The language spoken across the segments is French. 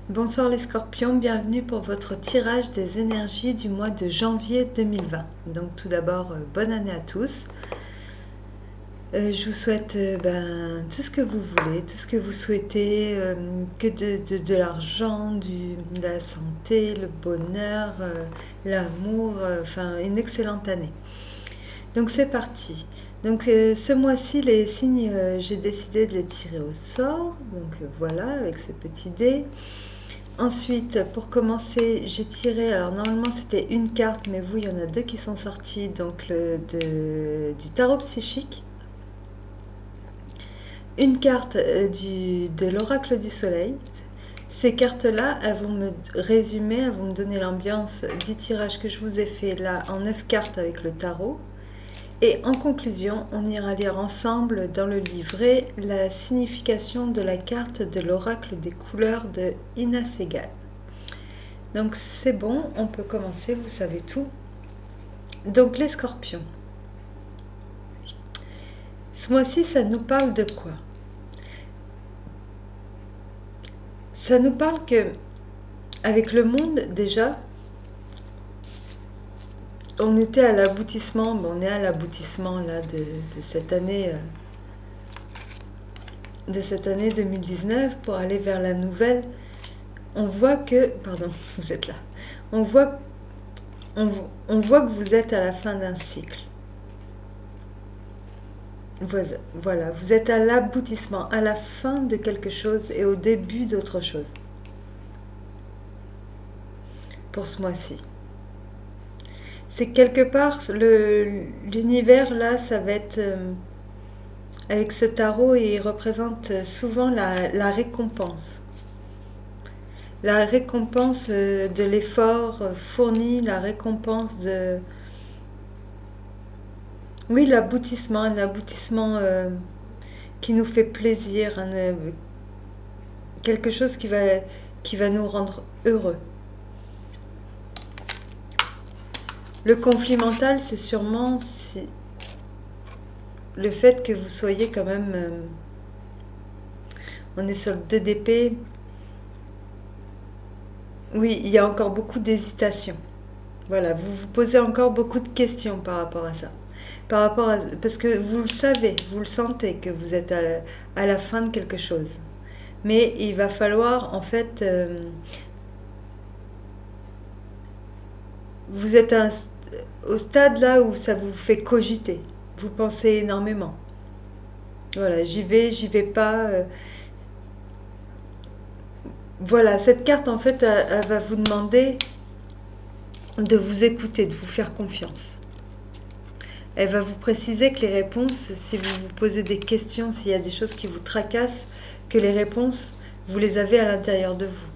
Bonsoir les scorpions, bienvenue pour votre tirage des énergies du mois de janvier 2020. Donc tout d'abord, bonne année à tous. Je vous souhaite tout ce que vous voulez, tout ce que vous souhaitez, que de l'argent, de la santé, le bonheur, l'amour, enfin une excellente année. Donc c'est parti. Donc ce mois-ci, les signes, j'ai décidé de les tirer au sort. Donc voilà, avec ce petit dé. Ensuite, pour commencer, j'ai tiré, alors normalement c'était une carte, mais vous, il y en a deux qui sont sortis, donc du tarot psychique. Une carte de l'oracle du soleil. Ces cartes-là, elles vont me résumer, elles vont me donner l'ambiance du tirage que je vous ai fait là en 9 cartes avec le tarot. Et en conclusion, on ira lire ensemble dans le livret la signification de la carte de l'oracle des couleurs de Ina Segal. Donc c'est bon, on peut commencer, vous savez tout. Donc les scorpions. Ce mois-ci, ça nous parle de quoi? Ça nous parle que, avec le monde déjà, on était à l'aboutissement, on est à l'aboutissement là de cette année 2019 pour aller vers la nouvelle. On voit que, pardon, vous êtes là. On voit, on voit que vous êtes à la fin d'un cycle. Voilà, vous êtes à l'aboutissement, à la fin de quelque chose et au début d'autre chose. Pour ce mois-ci. C'est quelque part, l'univers là, ça va être... avec ce tarot, il représente souvent la récompense. La récompense de l'effort fourni, la récompense de... Oui, l'aboutissement, un aboutissement qui nous fait plaisir, quelque chose qui va nous rendre heureux. Le conflit mental, c'est sûrement le fait que vous soyez quand même... on est sur le 2 d'épée. Oui, il y a encore beaucoup d'hésitation. Voilà, vous vous posez encore beaucoup de questions par rapport à ça. Parce que vous le savez, vous le sentez que vous êtes à la fin de quelque chose. Mais il va falloir, en fait, vous êtes au stade là où ça vous fait cogiter. Vous pensez énormément. Voilà, j'y vais pas. Voilà, cette carte, en fait, elle va vous demander de vous écouter, de vous faire confiance. Elle va vous préciser que les réponses, si vous vous posez des questions, s'il y a des choses qui vous tracassent, que les réponses, vous les avez à l'intérieur de vous.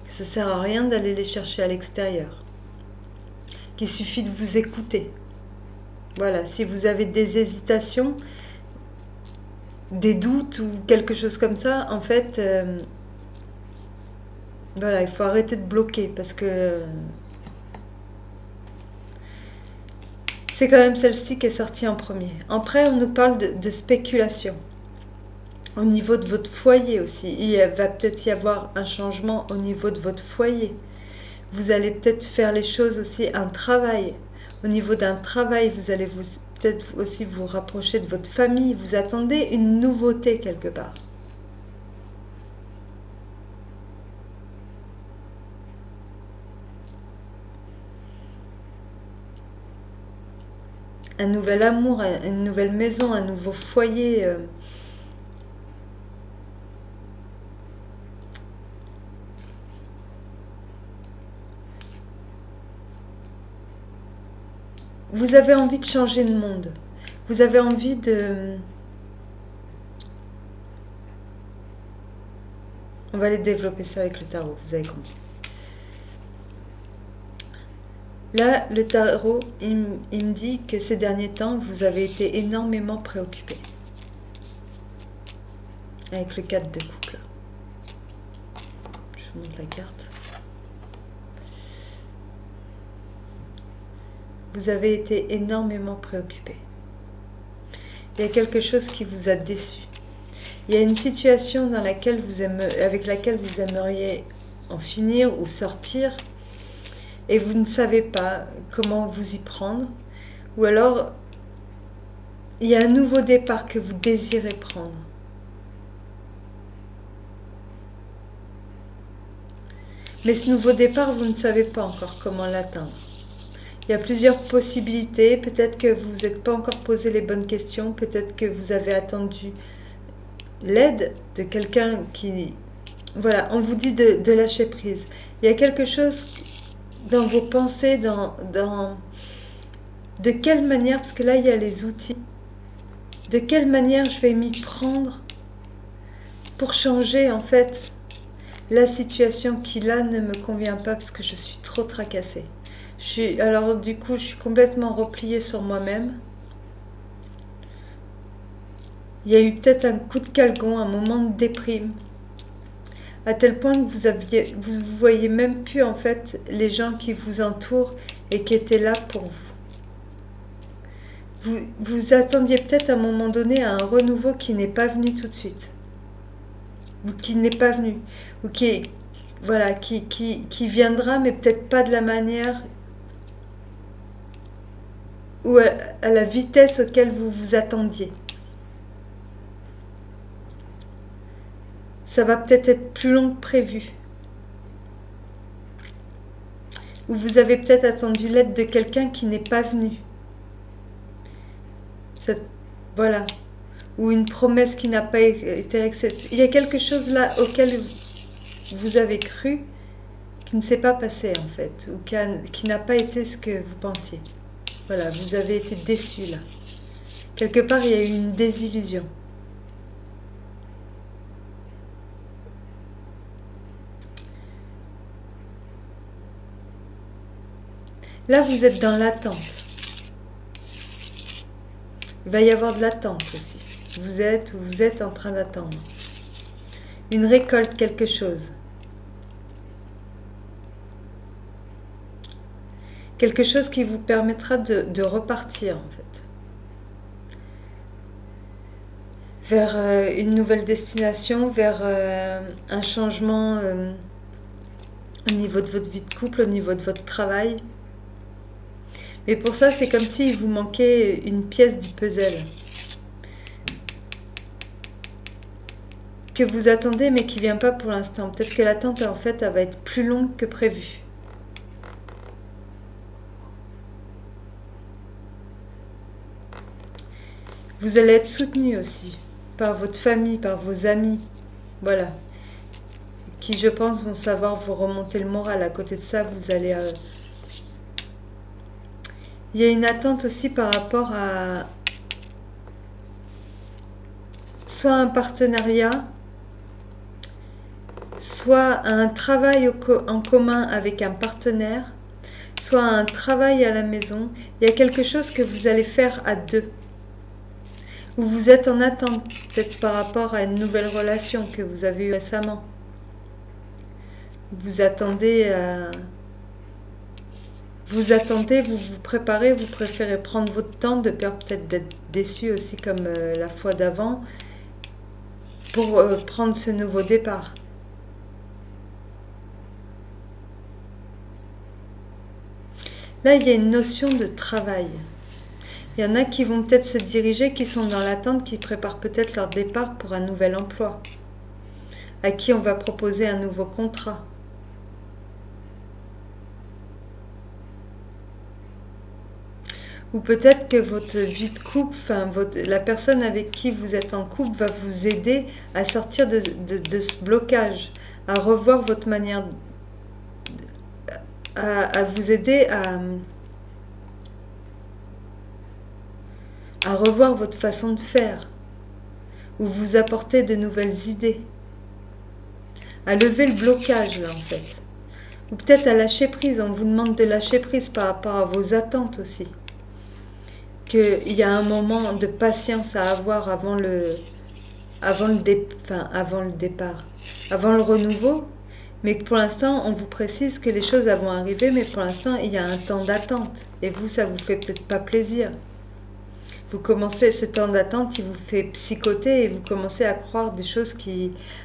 Ça ne sert à rien d'aller les chercher à l'extérieur. Qu'il suffit de vous écouter. Voilà, si vous avez des hésitations, des doutes ou quelque chose comme ça, en fait, voilà, il faut arrêter de bloquer parce que c'est quand même celle-ci qui est sortie en premier. Après, on nous parle de spéculation. Au niveau de votre foyer aussi. Il va peut-être y avoir un changement au niveau de votre foyer. Vous allez peut-être faire les choses aussi, un travail. Au niveau d'un travail, vous allez peut-être aussi vous rapprocher de votre famille. Vous attendez une nouveauté quelque part. Un nouvel amour, une nouvelle maison, un nouveau foyer. Vous avez envie de changer le monde. Vous avez envie de... On va aller développer ça avec le tarot, vous avez compris. Là, le tarot, il me dit que ces derniers temps, vous avez été énormément préoccupé. Avec le 4 de coupe, là. Je vous montre la carte. Vous avez été énormément préoccupé. Il y a quelque chose qui vous a déçu. Il y a une situation avec laquelle vous aimeriez en finir ou sortir et vous ne savez pas comment vous y prendre, ou alors il y a un nouveau départ que vous désirez prendre. Mais ce nouveau départ, vous ne savez pas encore comment l'atteindre. Il y a plusieurs possibilités, peut-être que vous vous n'êtes pas encore posé les bonnes questions, peut-être que vous avez attendu l'aide de quelqu'un qui... Voilà, on vous dit de lâcher prise. Il y a quelque chose dans vos pensées, de quelle manière, parce que là il y a les outils, de quelle manière je vais m'y prendre pour changer en fait la situation qui là ne me convient pas parce que je suis trop tracassée. Alors du coup je suis complètement repliée sur moi-même. Il y a eu peut-être un coup de calgon, un moment de déprime, à tel point que vous voyez même plus en fait les gens qui vous entourent et qui étaient là pour vous. Vous attendiez peut-être à un moment donné à un renouveau qui n'est pas venu tout de suite, ou qui n'est pas venu, ou voilà, qui viendra, mais peut-être pas de la manière ou à la vitesse auquel vous vous attendiez. Ça va peut-être être plus long que prévu. Ou vous avez peut-être attendu l'aide de quelqu'un qui n'est pas venu. Voilà. Ou une promesse qui n'a pas été acceptée. Il y a quelque chose là auquel vous avez cru qui ne s'est pas passé en fait, ou qui n'a pas été ce que vous pensiez. Voilà, vous avez été déçu là. Quelque part, il y a eu une désillusion. Là, vous êtes dans l'attente. Il va y avoir de l'attente aussi. Vous êtes en train d'attendre. Une récolte, quelque chose. Quelque chose qui vous permettra de repartir en fait. Vers une nouvelle destination, vers un changement au niveau de votre vie de couple, au niveau de votre travail. Mais pour ça, c'est comme s'il vous manquait une pièce du puzzle que vous attendez mais qui ne vient pas pour l'instant. Peut-être que l'attente en fait, elle va être plus longue que prévu. Vous allez être soutenu aussi par votre famille, par vos amis, voilà, qui je pense vont savoir vous remonter le moral. À côté de ça, vous allez... Il y a une attente aussi par rapport à soit un partenariat, soit un travail en commun avec un partenaire, soit un travail à la maison. Il y a quelque chose que vous allez faire à deux. Ou vous êtes en attente, peut-être par rapport à une nouvelle relation que vous avez eue récemment. Vous attendez, vous vous préparez, vous préférez prendre votre temps, de peur peut-être d'être déçu aussi comme la fois d'avant, pour prendre ce nouveau départ. Là, il y a une notion de travail. Il y en a qui vont peut-être se diriger, qui sont dans l'attente, qui préparent peut-être leur départ pour un nouvel emploi, à qui on va proposer un nouveau contrat. Ou peut-être que votre vie de couple, la personne avec qui vous êtes en couple va vous aider à sortir de ce blocage, à revoir votre manière, à vous aider à revoir votre façon de faire, ou vous apporter de nouvelles idées, à lever le blocage là en fait, ou peut-être à lâcher prise. On vous demande de lâcher prise par rapport à vos attentes aussi, qu'il y a un moment de patience à avoir avant le départ, avant le renouveau, mais que pour l'instant on vous précise que les choses vont arriver, mais pour l'instant il y a un temps d'attente, et vous, ça vous fait peut-être pas plaisir. Vous commencez, ce temps d'attente, il vous fait psychoter et vous commencez à croire des choses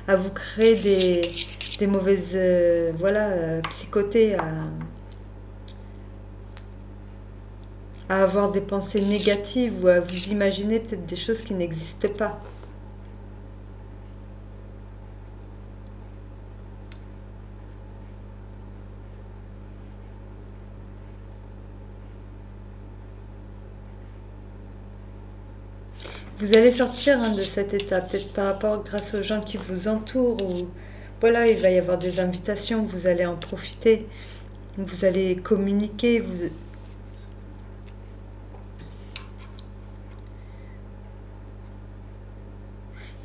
à vous créer des mauvaises, voilà, psychotées, à avoir des pensées négatives ou à vous imaginer peut-être des choses qui n'existent pas. Vous allez sortir de cet état, peut-être par rapport grâce aux gens qui vous entourent ou voilà, il va y avoir des invitations, vous allez en profiter, vous allez communiquer,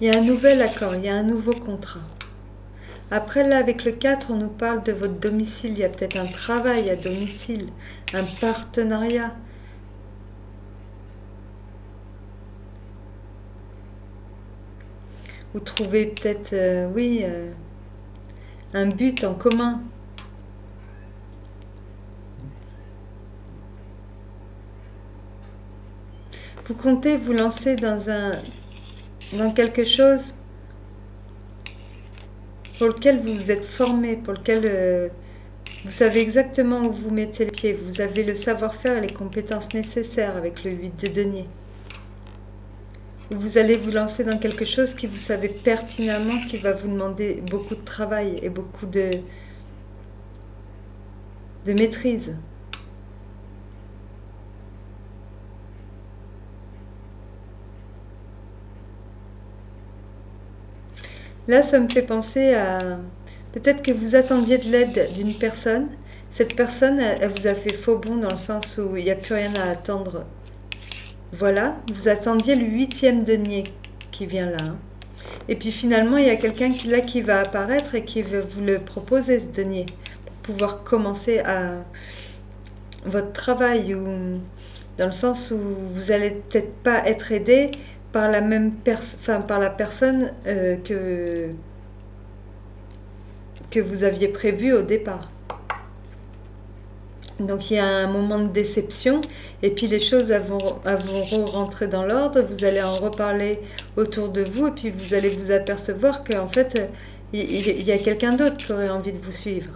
il y a un nouvel accord, il y a un nouveau contrat. Après là, avec le 4, on nous parle de votre domicile, il y a peut-être un travail à domicile, un partenariat. Vous trouvez peut-être, oui, un but en commun. Vous comptez vous lancer dans quelque chose pour lequel vous vous êtes formé, pour lequel vous savez exactement où vous mettez les pieds. Vous avez le savoir-faire et les compétences nécessaires avec le 8 de denier. Vous allez vous lancer dans quelque chose qui vous savez pertinemment qui va vous demander beaucoup de travail et beaucoup de maîtrise. Là, ça me fait penser à peut-être que vous attendiez de l'aide d'une personne. Cette personne, elle vous a fait faux bond dans le sens où il n'y a plus rien à attendre. Voilà, vous attendiez le 8e denier qui vient là. Et puis finalement, il y a quelqu'un qui va apparaître et qui veut vous le proposer, ce denier, pour pouvoir commencer à votre travail, ou dans le sens où vous allez peut-être pas être aidé par la même par la personne que vous aviez prévu au départ. Donc il y a un moment de déception et puis les choses vont rentrer dans l'ordre, vous allez en reparler autour de vous et puis vous allez vous apercevoir qu'en fait il y a quelqu'un d'autre qui aurait envie de vous suivre.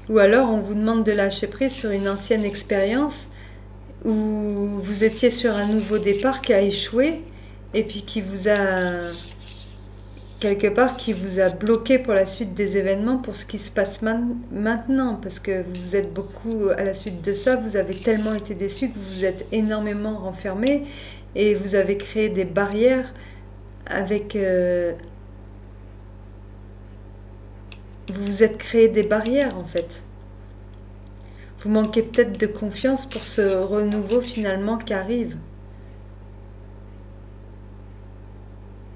Ou alors on vous demande de lâcher prise sur une ancienne expérience où vous étiez sur un nouveau départ qui a échoué et puis qui vous a quelque part qui vous a bloqué pour la suite des événements, pour ce qui se passe maintenant, parce que vous êtes beaucoup à la suite de ça, vous avez tellement été déçu que vous vous êtes énormément renfermé et vous avez créé des barrières avec... vous vous êtes créé des barrières en fait. Vous manquez peut-être de confiance pour ce renouveau finalement qui arrive.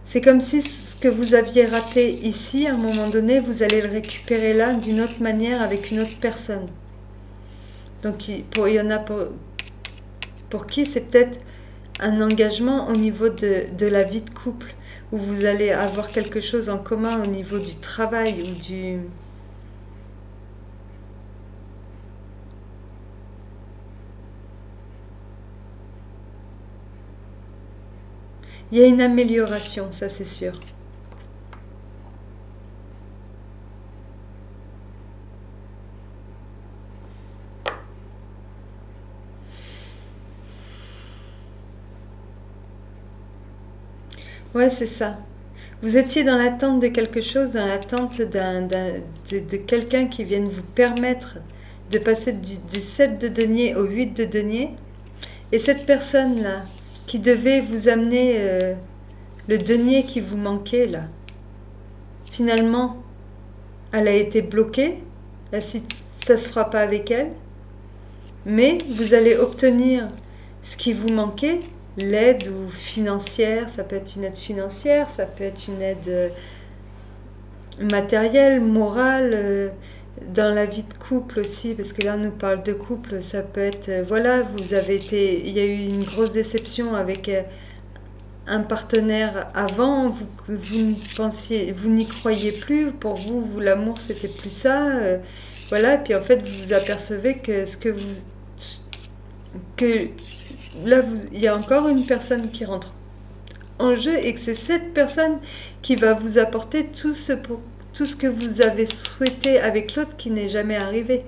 C'est comme si ce que vous aviez raté ici, à un moment donné, vous allez le récupérer là d'une autre manière avec une autre personne. Donc il y en a pour qui c'est peut-être un engagement au niveau de la vie de couple, où vous allez avoir quelque chose en commun au niveau du travail ou du... Il y a une amélioration, ça c'est sûr. Ouais, c'est ça. Vous étiez dans l'attente de quelque chose, dans l'attente de quelqu'un qui vienne vous permettre de passer du 7 de denier au 8 de denier. Et cette personne-là, qui devait vous amener le denier qui vous manquait, là, finalement, elle a été bloquée. Là, si ça ne se fera pas avec elle. Mais vous allez obtenir ce qui vous manquait, l'aide ou financière, ça peut être une aide financière, ça peut être une aide matérielle, morale, dans la vie de couple aussi, parce que là on nous parle de couple, ça peut être, voilà, il y a eu une grosse déception avec un partenaire avant, vous n'y croyez plus, pour vous, l'amour c'était plus ça, voilà, et puis en fait vous vous apercevez que que là, il y a encore une personne qui rentre en jeu et que c'est cette personne qui va vous apporter tout ce que vous avez souhaité avec l'autre qui n'est jamais arrivé.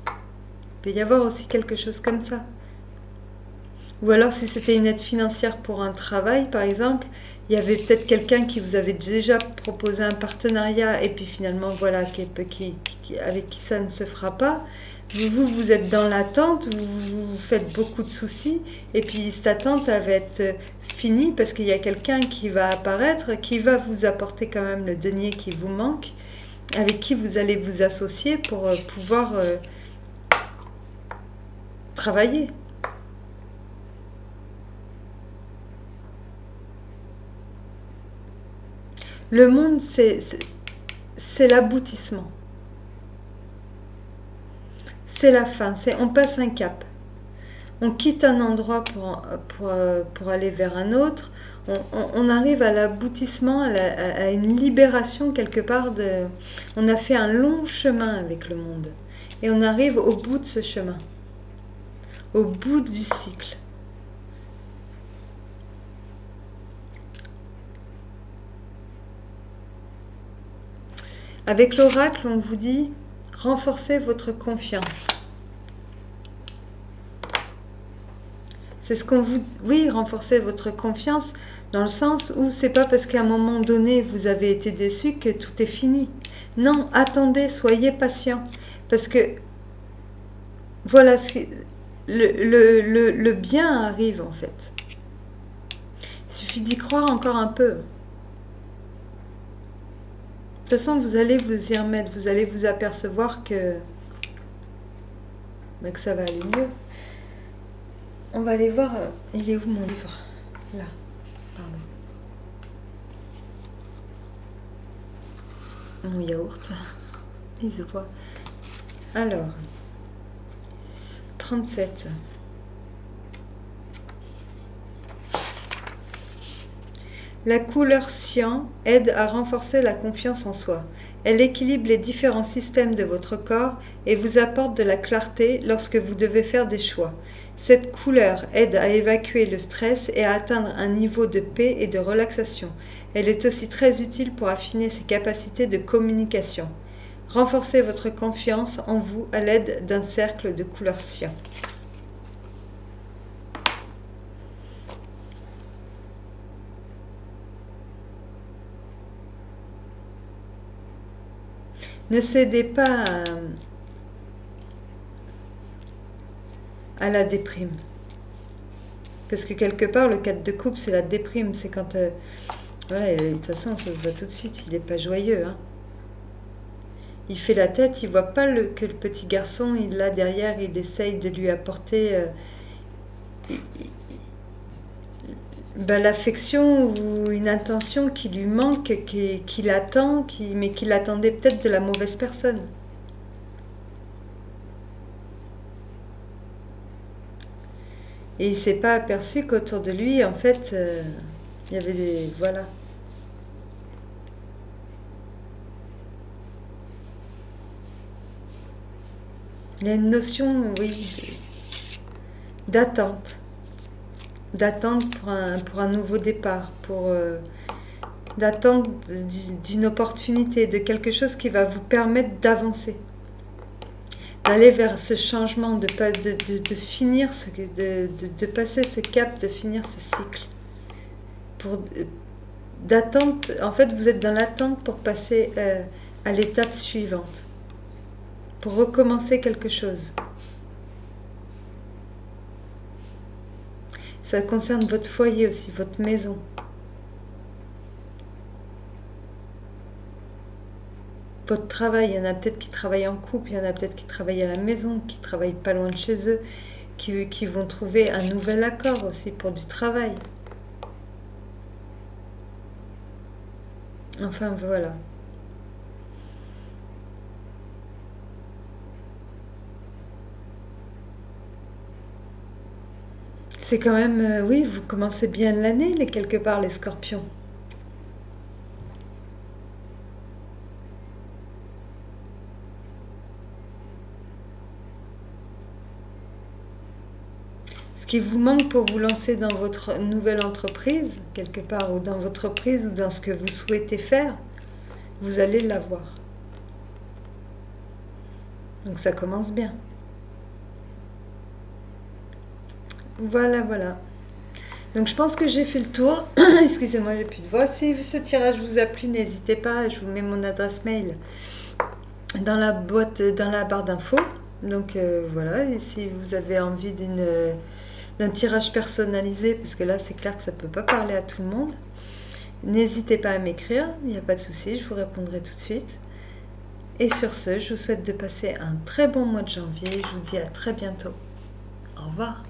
Il peut y avoir aussi quelque chose comme ça. Ou alors si c'était une aide financière pour un travail, par exemple, il y avait peut-être quelqu'un qui vous avait déjà proposé un partenariat et puis finalement, voilà, avec qui ça ne se fera pas. Vous êtes dans l'attente, vous faites beaucoup de soucis et puis cette attente, elle va être finie parce qu'il y a quelqu'un qui va apparaître, qui va vous apporter quand même le denier qui vous manque, avec qui vous allez vous associer pour pouvoir travailler. Le monde, c'est l'aboutissement. C'est la fin. On passe un cap. On quitte un endroit pour aller vers un autre. On arrive à l'aboutissement, à une libération quelque part. On a fait un long chemin avec le monde. Et on arrive au bout de ce chemin. Au bout du cycle. Avec l'oracle, on vous dit, renforcez votre confiance. C'est ce qu'on vous... Oui, renforcez votre confiance dans le sens où c'est pas parce qu'à un moment donné vous avez été déçu que tout est fini. Non, attendez, soyez patient. Parce que, voilà, le bien arrive en fait. Il suffit d'y croire encore un peu. De toute façon, vous allez vous y remettre, vous allez vous apercevoir que ça va aller mieux. On va aller voir, il est où mon livre? Là, pardon. Mon yaourt, il se voit. Alors, 37. La couleur cyan aide à renforcer la confiance en soi. Elle équilibre les différents systèmes de votre corps et vous apporte de la clarté lorsque vous devez faire des choix. Cette couleur aide à évacuer le stress et à atteindre un niveau de paix et de relaxation. Elle est aussi très utile pour affiner ses capacités de communication. Renforcez votre confiance en vous à l'aide d'un cercle de couleur cyan. Ne cédez pas à la déprime. Parce que quelque part, le 4 de coupe, c'est la déprime. C'est quand... voilà, de toute façon, ça se voit tout de suite. Il n'est pas joyeux. Hein. Il fait la tête, il voit pas que le petit garçon, il l'a derrière, il essaye de lui apporter l'affection ou une intention qui lui manque, qu'il attend, mais qu'il attendait peut-être de la mauvaise personne. Et il s'est pas aperçu qu'autour de lui, en fait, il y avait des... Voilà. Il y a une notion, oui, d'attente. D'attente pour un nouveau départ, d'attente d'une opportunité, de quelque chose qui va vous permettre d'avancer. D'aller vers ce changement, de finir, de passer ce cap, de finir ce cycle. D'attente, en fait, vous êtes dans l'attente pour passer à l'étape suivante, pour recommencer quelque chose. Ça concerne votre foyer aussi, votre maison. Votre travail, il y en a peut-être qui travaillent en couple, il y en a peut-être qui travaillent à la maison, qui travaillent pas loin de chez eux, qui vont trouver un nouvel accord aussi pour du travail. Enfin voilà. C'est quand même, oui, vous commencez bien l'année, quelque part, les scorpions. Ce qui vous manque pour vous lancer dans votre nouvelle entreprise, quelque part, ou dans votre entreprise, ou dans ce que vous souhaitez faire, vous allez l'avoir. Donc ça commence bien. Voilà, voilà. Donc je pense que j'ai fait le tour. Excusez-moi, j'ai plus de voix. Si ce tirage vous a plu, n'hésitez pas. Je vous mets mon adresse mail dans la boîte, dans la barre d'infos. Donc voilà. Et si vous avez envie d'un tirage personnalisé, parce que là c'est clair que ça ne peut pas parler à tout le monde, n'hésitez pas à m'écrire. Il n'y a pas de souci, je vous répondrai tout de suite. Et sur ce, je vous souhaite de passer un très bon mois de janvier. Je vous dis à très bientôt. Au revoir.